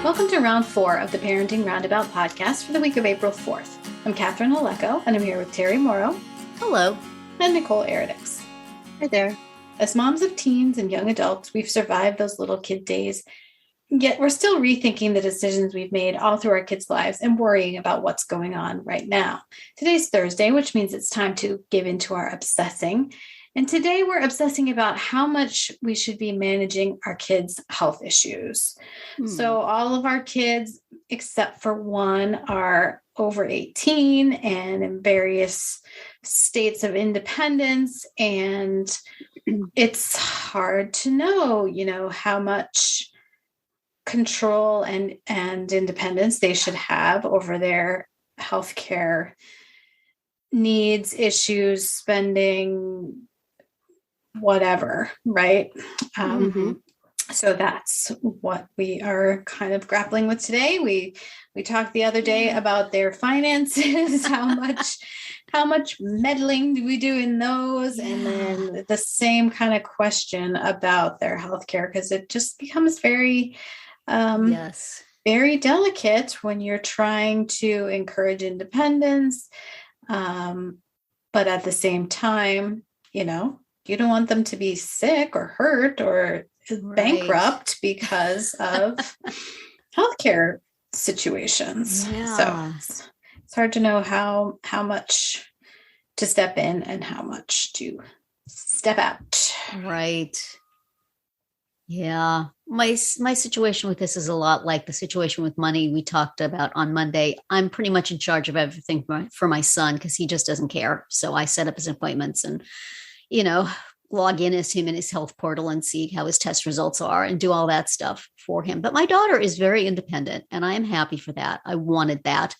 Welcome to round 4 of the Parenting Roundabout podcast for the week of April 4th. I'm Catherine Aleko, and I'm here with Terry Morrow. Hello. And Nicole Eridix. Hi there. As moms of teens and young adults, we've survived those little kid days, yet we're still rethinking the decisions we've made all through our kids' lives and worrying about what's going on right now. Today's Thursday, which means it's time to give into our obsessing. And today we're obsessing about how much we should be managing our kids' health issues. So all of our kids, except for one, are over 18 and in various states of independence. And it's hard to know, how much control and independence they should have over their healthcare needs, issues, spending, whatever, right? So that's what we are kind of grappling with today. We talked the other day about their finances, how much meddling do we do in those? And then the same kind of question about their healthcare, because it just becomes very, very delicate when you're trying to encourage independence. But at the same time, you don't want them to be sick or hurt or bankrupt because of healthcare situations. So it's hard to know how much to step in and how much to step out. Right. Yeah. My situation with this is a lot like the situation with money we talked about on Monday. I'm pretty much in charge of everything for my son because he just doesn't care. So I set up his appointments and log in as him in his health portal and see how his test results are and do all that stuff for him. But my daughter is very independent and I am happy for that. I wanted that.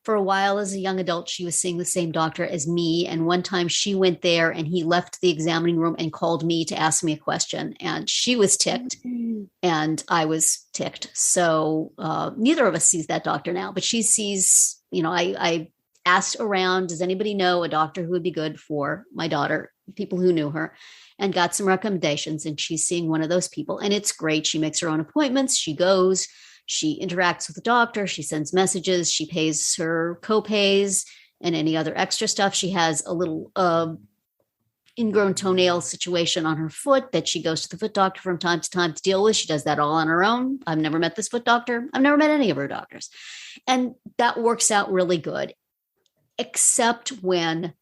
For a while as a young adult, she was seeing the same doctor as me. And one time she went there and he left the examining room and called me to ask me a question. And she was ticked and I was ticked. So neither of us sees that doctor now, but she sees, I asked around, does anybody know a doctor who would be good for my daughter, people who knew her, and got some recommendations. And she's seeing one of those people. And it's great. She makes her own appointments. She goes, she interacts with the doctor. She sends messages. She pays her co-pays and any other extra stuff. She has a little ingrown toenail situation on her foot that she goes to the foot doctor from time to time to deal with. She does that all on her own. I've never met this foot doctor. I've never met any of her doctors. And that works out really good, except when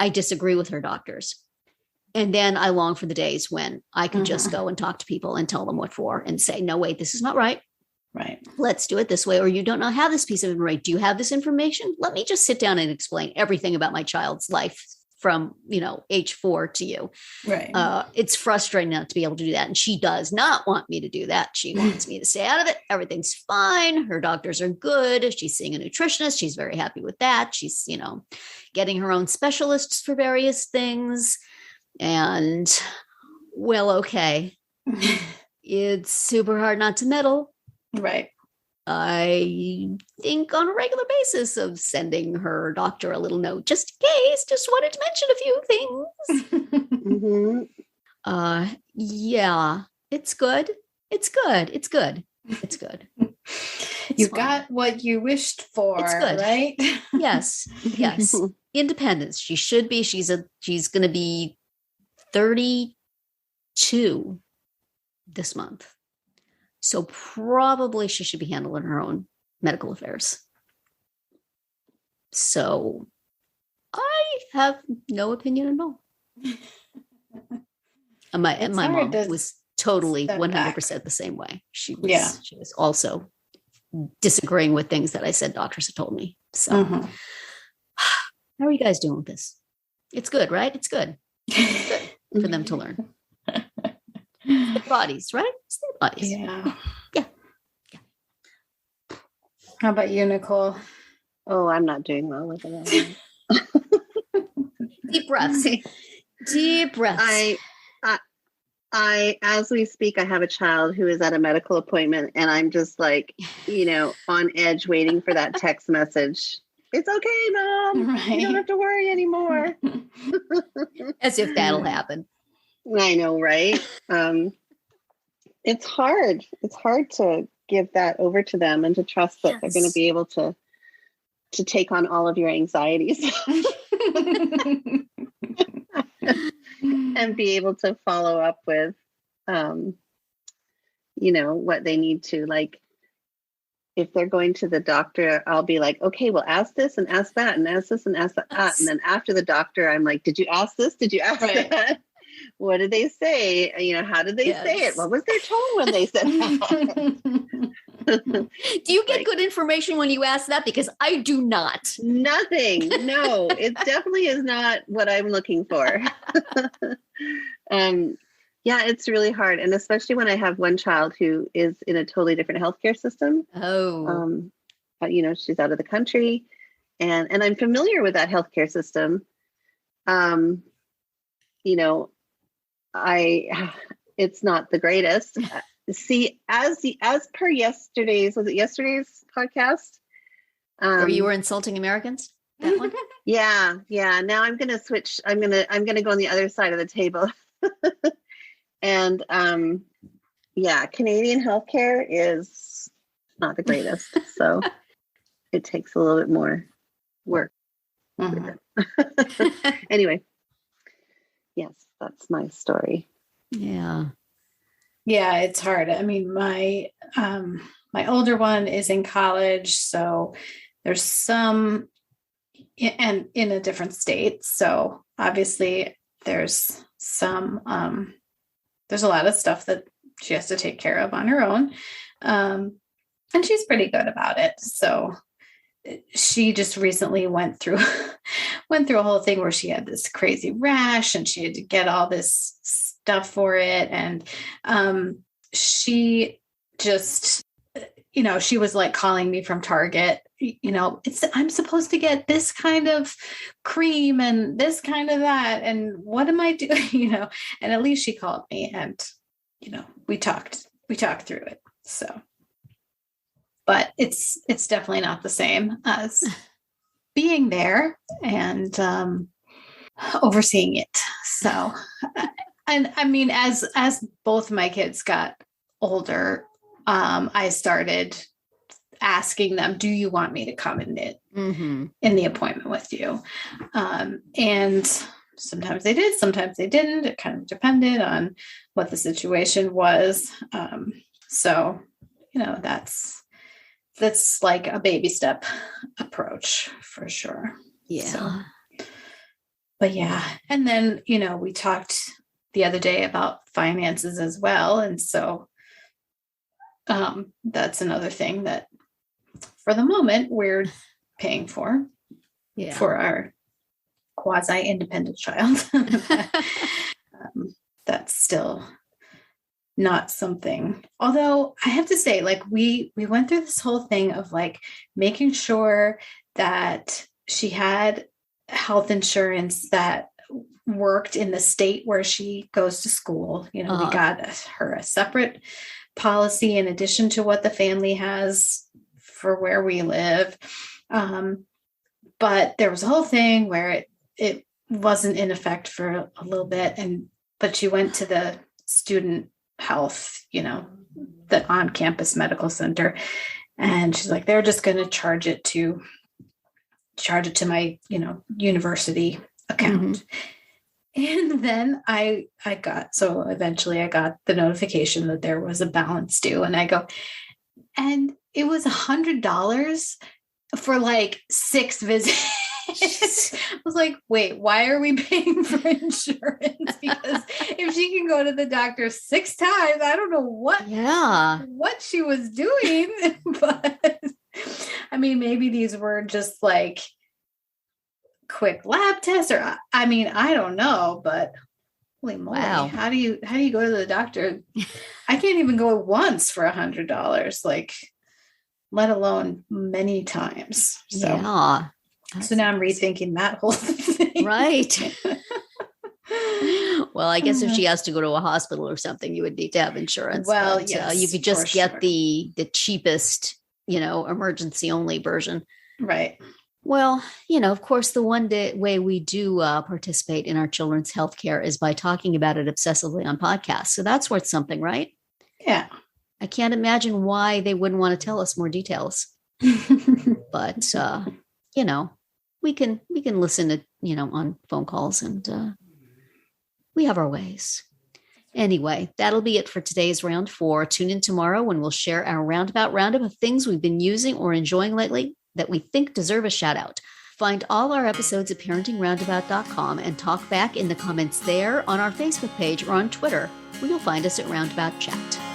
I disagree with her doctors. And then I long for the days when I could just go and talk to people and tell them what for and say, no, wait, this is not right. Right. Let's do it this way. Or you don't know how this piece of information. Do you have this information? Let me just sit down and explain everything about my child's life from, age 4 to you. Right. It's frustrating not to be able to do that. And she does not want me to do that. She wants me to stay out of it. Everything's fine. Her doctors are good. She's seeing a nutritionist. She's very happy with that. She's, getting her own specialists for various things. And okay. It's super hard not to meddle. Right. I think on a regular basis of sending her doctor a little note, just in case, just wanted to mention a few things. Yeah, it's good. It's good. It's good. It's good. You got what you wished for, it's good. Right? Yes. Yes. Independence. She should be. She's going to be 32 this month. So probably she should be handling her own medical affairs. So I have no opinion at all. And my mom was totally 100% the same way. She was also disagreeing with things that I said doctors had told me. So how are you guys doing with this? It's good, right? It's good. It's good for them to learn. It's their bodies, right? It's their bodies. Yeah. Yeah. How about you, Nicole? Oh, I'm not doing well with it. Deep breaths. Deep breaths. I, as we speak, I have a child who is at a medical appointment and I'm just like, on edge waiting for that text message. It's okay, Mom. Right. You don't have to worry anymore. As if that'll happen. I know, right? It's hard. It's hard to give that over to them and to trust that they're going to be able to take on all of your anxieties and be able to follow up with, what they need to. Like, if they're going to the doctor, I'll be like, okay, well, ask this and ask that and ask this and ask that. And then after the doctor, I'm like, did you ask this? Did you ask that? What did they say? How did they say it? What was their tone when they said that? Do you get good information when you ask that? Because I do not. Nothing. No, it definitely is not what I'm looking for. Yeah, it's really hard. And especially when I have one child who is in a totally different healthcare system. Oh. But, she's out of the country and I'm familiar with that healthcare system. It's not the greatest. See, as per yesterday's podcast? Where you were insulting Americans? That one? Yeah. Now I'm going to switch. I'm going to go on the other side of the table. And Canadian healthcare is not the greatest. So it takes a little bit more work. Mm-hmm. Anyway, yes, that's my story. Yeah. Yeah, it's hard. I mean, my older one is in college, so there's some, and in a different state. So obviously there's some, there's a lot of stuff that she has to take care of on her own. And she's pretty good about it. So she just recently went through a whole thing where she had this crazy rash and she had to get all this stuff for it. And she just, she was like calling me from Target, I'm supposed to get this kind of cream and this kind of that. And what am I doing? And at least she called me and, we talked through it. So, but it's definitely not the same as being there and overseeing it. So, and I mean, as both my kids got older, I started asking them, do you want me to come in the appointment with you? And sometimes they did, sometimes they didn't. It kind of depended on what the situation was. So, that's like a baby step approach for sure. Yeah. So, but yeah. And then, we talked the other day about finances as well. And so that's another thing that for the moment we're paying for our quasi-independent child. That's still not something, although I have to say, like, we went through this whole thing of like making sure that she had health insurance that worked in the state where she goes to school. We got her a separate policy in addition to what the family has for where we live. But there was a whole thing where it wasn't in effect for a little bit. But she went to the student health, the on-campus medical center. And she's like, they're just going to charge it to my, university account. And then eventually I got the notification that there was a balance due, and I go, and it was $100 for like 6 visits. I was like, wait, why are we paying for insurance? Because if she can go to the doctor 6 times, I don't know what she was doing. But I mean, maybe these were just like quick lab tests, or I mean, I don't know, but holy moly, how do you go to the doctor? I can't even go once for $100, like, let alone many times. So, so now I'm rethinking that whole thing. Right. Well, I guess if she has to go to a hospital or something, you would need to have insurance. Well, but, yes, you could just get sure. the cheapest, emergency only version. Right. Well, of course, the way we do participate in our children's healthcare is by talking about it obsessively on podcasts. So that's worth something, right? Yeah. I can't imagine why they wouldn't want to tell us more details. But we can listen to, on phone calls, and we have our ways. Anyway, that'll be it for today's round 4. Tune in tomorrow when we'll share our roundup of things we've been using or enjoying lately that we think deserve a shout out. Find all our episodes at parentingroundabout.com and talk back in the comments there, on our Facebook page, or on Twitter, where you'll find us at Roundabout Chat.